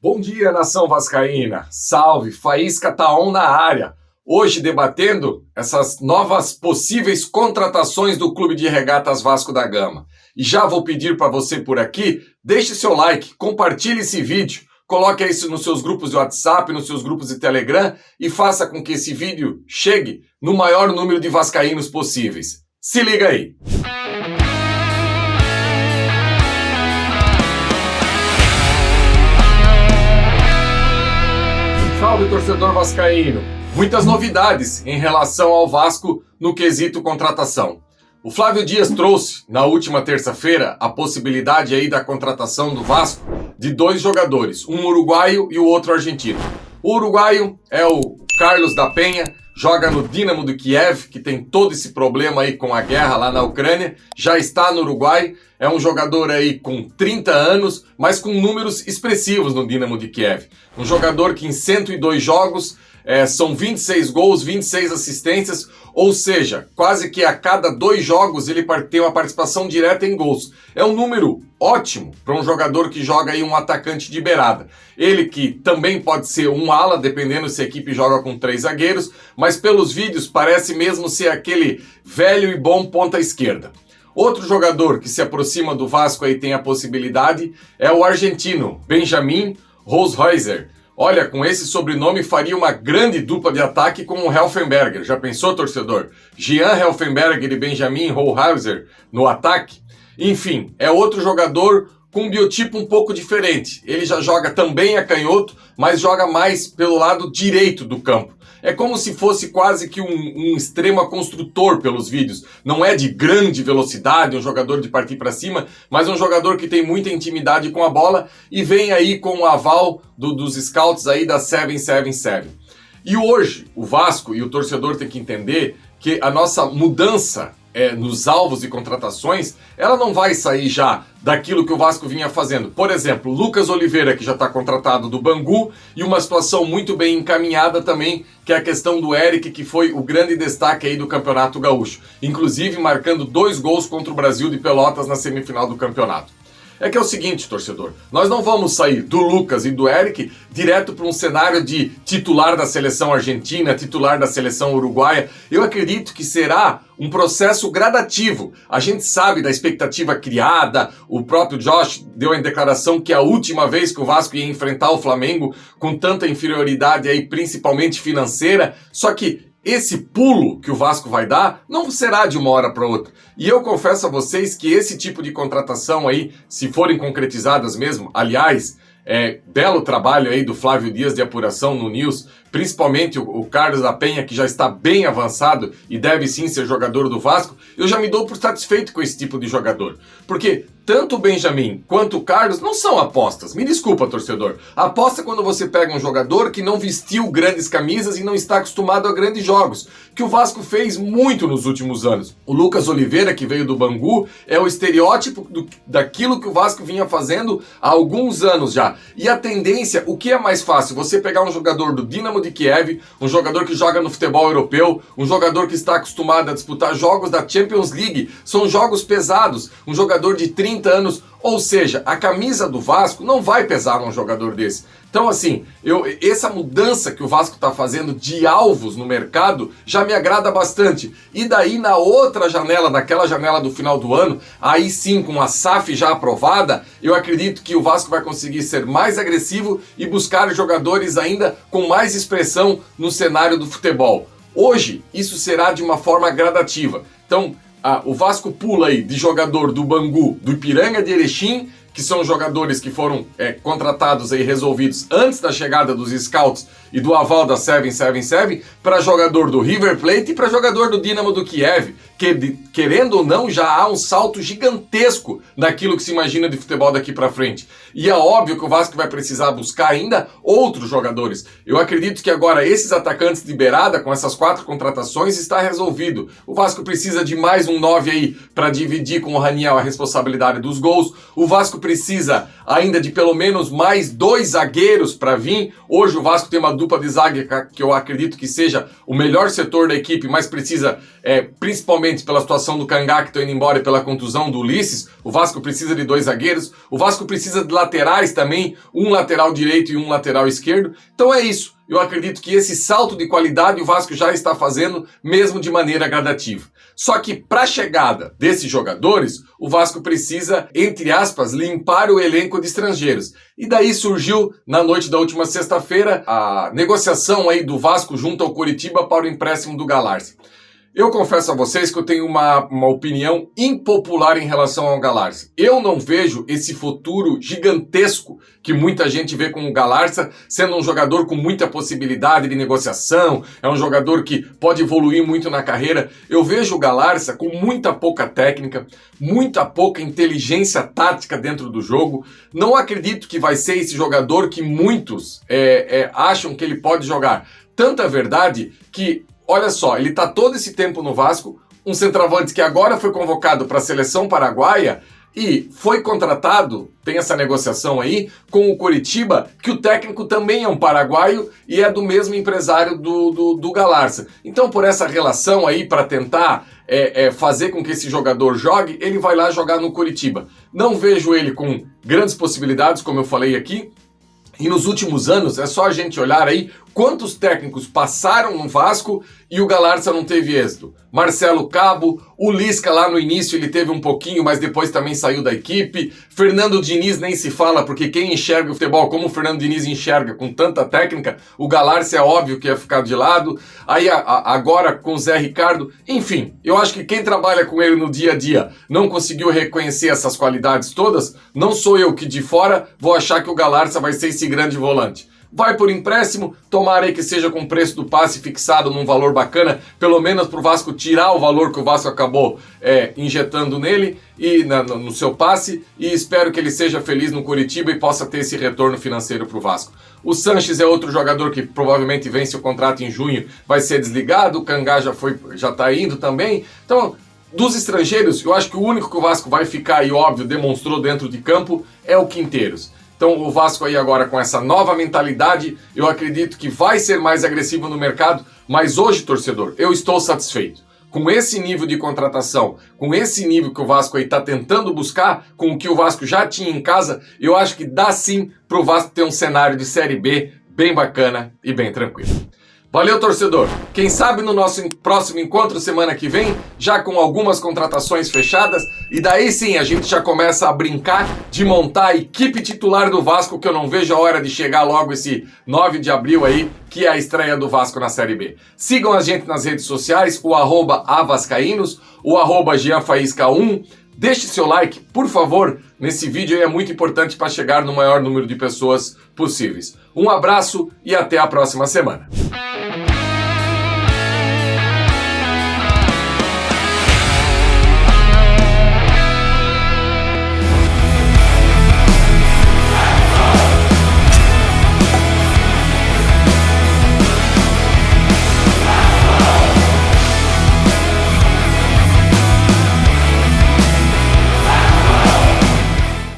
Bom dia, nação vascaína. Salve, Faísca tá on na área. Hoje debatendo essas novas possíveis contratações do Clube de Regatas Vasco da Gama. E já vou pedir para você por aqui, deixe seu like, compartilhe esse vídeo, coloque isso nos seus grupos de WhatsApp, nos seus grupos de Telegram e faça com que esse vídeo chegue no maior número de vascaínos possíveis. Se liga aí! Salve, torcedor vascaíno! Muitas novidades em relação ao Vasco no quesito contratação. O Flávio Dias trouxe, na última terça-feira, a possibilidade aí da contratação do Vasco de dois jogadores, um uruguaio e o outro argentino. O uruguaio é o Carlos da Penha, joga no Dínamo de Kiev, que tem todo esse problema aí com a guerra lá na Ucrânia, já está no Uruguai, é um jogador aí com 30 anos, mas com números expressivos no Dínamo de Kiev. Um jogador que em 102 jogos são 26 gols, 26 assistências, ou seja, quase que a cada 2 jogos ele tem uma participação direta em gols. É um número ótimo para um jogador que joga aí um atacante de beirada. Ele que também pode ser um ala, dependendo se a equipe joga com 3 zagueiros, mas pelos vídeos parece mesmo ser aquele velho e bom ponta esquerda. Outro jogador que se aproxima do Vasco aí tem a possibilidade é o argentino Benjamin Rollhäuser. Olha, com esse sobrenome faria uma grande dupla de ataque com o Helfenberger. Já pensou, torcedor? Jean Helfenberger e Benjamin Rollhäuser no ataque? Enfim, é outro jogador com um biotipo um pouco diferente. Ele já joga também a canhoto, mas joga mais pelo lado direito do campo. É como se fosse quase que um extrema construtor pelos vídeos. Não é de grande velocidade, um jogador de partir para cima, mas um jogador que tem muita intimidade com a bola e vem aí com o aval dos scouts aí da 777. E hoje, o Vasco e o torcedor tem que entender que a nossa mudança nos alvos e contratações, ela não vai sair já daquilo que o Vasco vinha fazendo. Por exemplo, Lucas Oliveira, que já está contratado do Bangu, e uma situação muito bem encaminhada também, que é a questão do Eric, que foi o grande destaque aí do Campeonato Gaúcho. Inclusive marcando 2 gols contra o Brasil de Pelotas na semifinal do campeonato. É que é o seguinte, torcedor, nós não vamos sair do Lucas e do Eric direto para um cenário de titular da seleção argentina, titular da seleção uruguaia. Eu acredito que será um processo gradativo. A gente sabe da expectativa criada, o próprio Josh deu em declaração que a última vez que o Vasco ia enfrentar o Flamengo com tanta inferioridade aí, principalmente financeira, só que esse pulo que o Vasco vai dar não será de uma hora para outra. E eu confesso a vocês que esse tipo de contratação aí, se forem concretizadas mesmo, aliás, belo trabalho aí do Flávio Dias de apuração no News, principalmente o Carlos da Penha, que já está bem avançado e deve sim ser jogador do Vasco, eu já me dou por satisfeito com esse tipo de jogador. Porque tanto o Benjamin quanto o Carlos não são apostas. Me desculpa, torcedor. A aposta é quando você pega um jogador que não vestiu grandes camisas e não está acostumado a grandes jogos, que o Vasco fez muito nos últimos anos. O Lucas Oliveira, que veio do Bangu, é o estereótipo daquilo que o Vasco vinha fazendo há alguns anos já. E a tendência, o que é mais fácil? Você pegar um jogador do Dínamo de Kiev, um jogador que joga no futebol europeu, um jogador que está acostumado a disputar jogos da Champions League, são jogos pesados, um jogador de 30 anos, ou seja, a camisa do Vasco não vai pesar num jogador desse. Então assim, essa mudança que o Vasco está fazendo de alvos no mercado já me agrada bastante. E daí na outra janela, naquela janela do final do ano, aí sim com a SAF já aprovada, eu acredito que o Vasco vai conseguir ser mais agressivo e buscar jogadores ainda com mais expressão no cenário do futebol. Hoje isso será de uma forma gradativa. Então o Vasco pula aí de jogador do Bangu, do Ipiranga de Erechim, que são jogadores que foram contratados e resolvidos antes da chegada dos scouts e do aval da 777, para jogador do River Plate e para jogador do Dínamo do Kiev, que querendo ou não já há um salto gigantesco naquilo que se imagina de futebol daqui para frente. E é óbvio que o Vasco vai precisar buscar ainda outros jogadores. Eu acredito que agora esses atacantes de beirada, com essas 4 contratações, está resolvido. O Vasco precisa de mais um 9 aí para dividir com o Raniel a responsabilidade dos gols. O Vasco precisa ainda de pelo menos mais 2 zagueiros para vir. Hoje o Vasco tem uma dupla de zaga que eu acredito que seja o melhor setor da equipe, mas precisa principalmente obviamente pela situação do Kangá que está indo embora e pela contusão do Ulisses, o Vasco precisa de 2 zagueiros, o Vasco precisa de laterais também, um lateral direito e um lateral esquerdo. Então é isso. Eu acredito que esse salto de qualidade o Vasco já está fazendo, mesmo de maneira gradativa. Só que para a chegada desses jogadores, o Vasco precisa, entre aspas, limpar o elenco de estrangeiros. E daí surgiu, na noite da última sexta-feira, a negociação aí do Vasco junto ao Coritiba para o empréstimo do Galarza. Eu confesso a vocês que eu tenho uma opinião impopular em relação ao Galarza. Eu não vejo esse futuro gigantesco que muita gente vê com o Galarza, sendo um jogador com muita possibilidade de negociação, é um jogador que pode evoluir muito na carreira. Eu vejo o Galarza com muita pouca técnica, muita pouca inteligência tática dentro do jogo. Não acredito que vai ser esse jogador que muitos acham que ele pode jogar. Tanta verdade que, olha só, ele está todo esse tempo no Vasco, um centroavante que agora foi convocado para a seleção paraguaia e foi contratado, tem essa negociação aí, com o Coritiba, que o técnico também é um paraguaio e é do mesmo empresário do Galarza. Então, por essa relação aí, para tentar fazer com que esse jogador jogue, ele vai lá jogar no Coritiba. Não vejo ele com grandes possibilidades, como eu falei aqui. E nos últimos anos, é só a gente olhar aí quantos técnicos passaram no Vasco e o Galarza não teve êxito. Marcelo Cabo, o Lisca lá no início ele teve um pouquinho, mas depois também saiu da equipe. Fernando Diniz nem se fala, porque quem enxerga o futebol como o Fernando Diniz enxerga com tanta técnica, o Galarza é óbvio que ia ficar de lado. Aí agora com o Zé Ricardo, enfim, eu acho que quem trabalha com ele no dia a dia não conseguiu reconhecer essas qualidades todas, não sou eu que de fora vou achar que o Galarza vai ser esse grande volante. Vai por empréstimo, tomara aí que seja com o preço do passe fixado num valor bacana, pelo menos para o Vasco tirar o valor que o Vasco acabou injetando nele e no seu passe, e espero que ele seja feliz no Coritiba e possa ter esse retorno financeiro para o Vasco. O Sanches é outro jogador que provavelmente vence o contrato em junho, vai ser desligado, o Kangá já está indo também, então... Dos estrangeiros, eu acho que o único que o Vasco vai ficar, e óbvio, demonstrou dentro de campo, é o Quinteiros. Então o Vasco aí agora com essa nova mentalidade, eu acredito que vai ser mais agressivo no mercado, mas hoje, torcedor, eu estou satisfeito. Com esse nível de contratação, com esse nível que o Vasco aí está tentando buscar, com o que o Vasco já tinha em casa, eu acho que dá sim para o Vasco ter um cenário de Série B bem bacana e bem tranquilo. Valeu, torcedor! Quem sabe no nosso próximo encontro semana que vem, já com algumas contratações fechadas, e daí sim a gente já começa a brincar de montar a equipe titular do Vasco, que eu não vejo a hora de chegar logo esse 9 de abril aí, que é a estreia do Vasco na Série B. Sigam a gente nas redes sociais, o @avascaínos, o @GianFaísca1. Deixe seu like, por favor, nesse vídeo aí é muito importante para chegar no maior número de pessoas possíveis. Um abraço e até a próxima semana.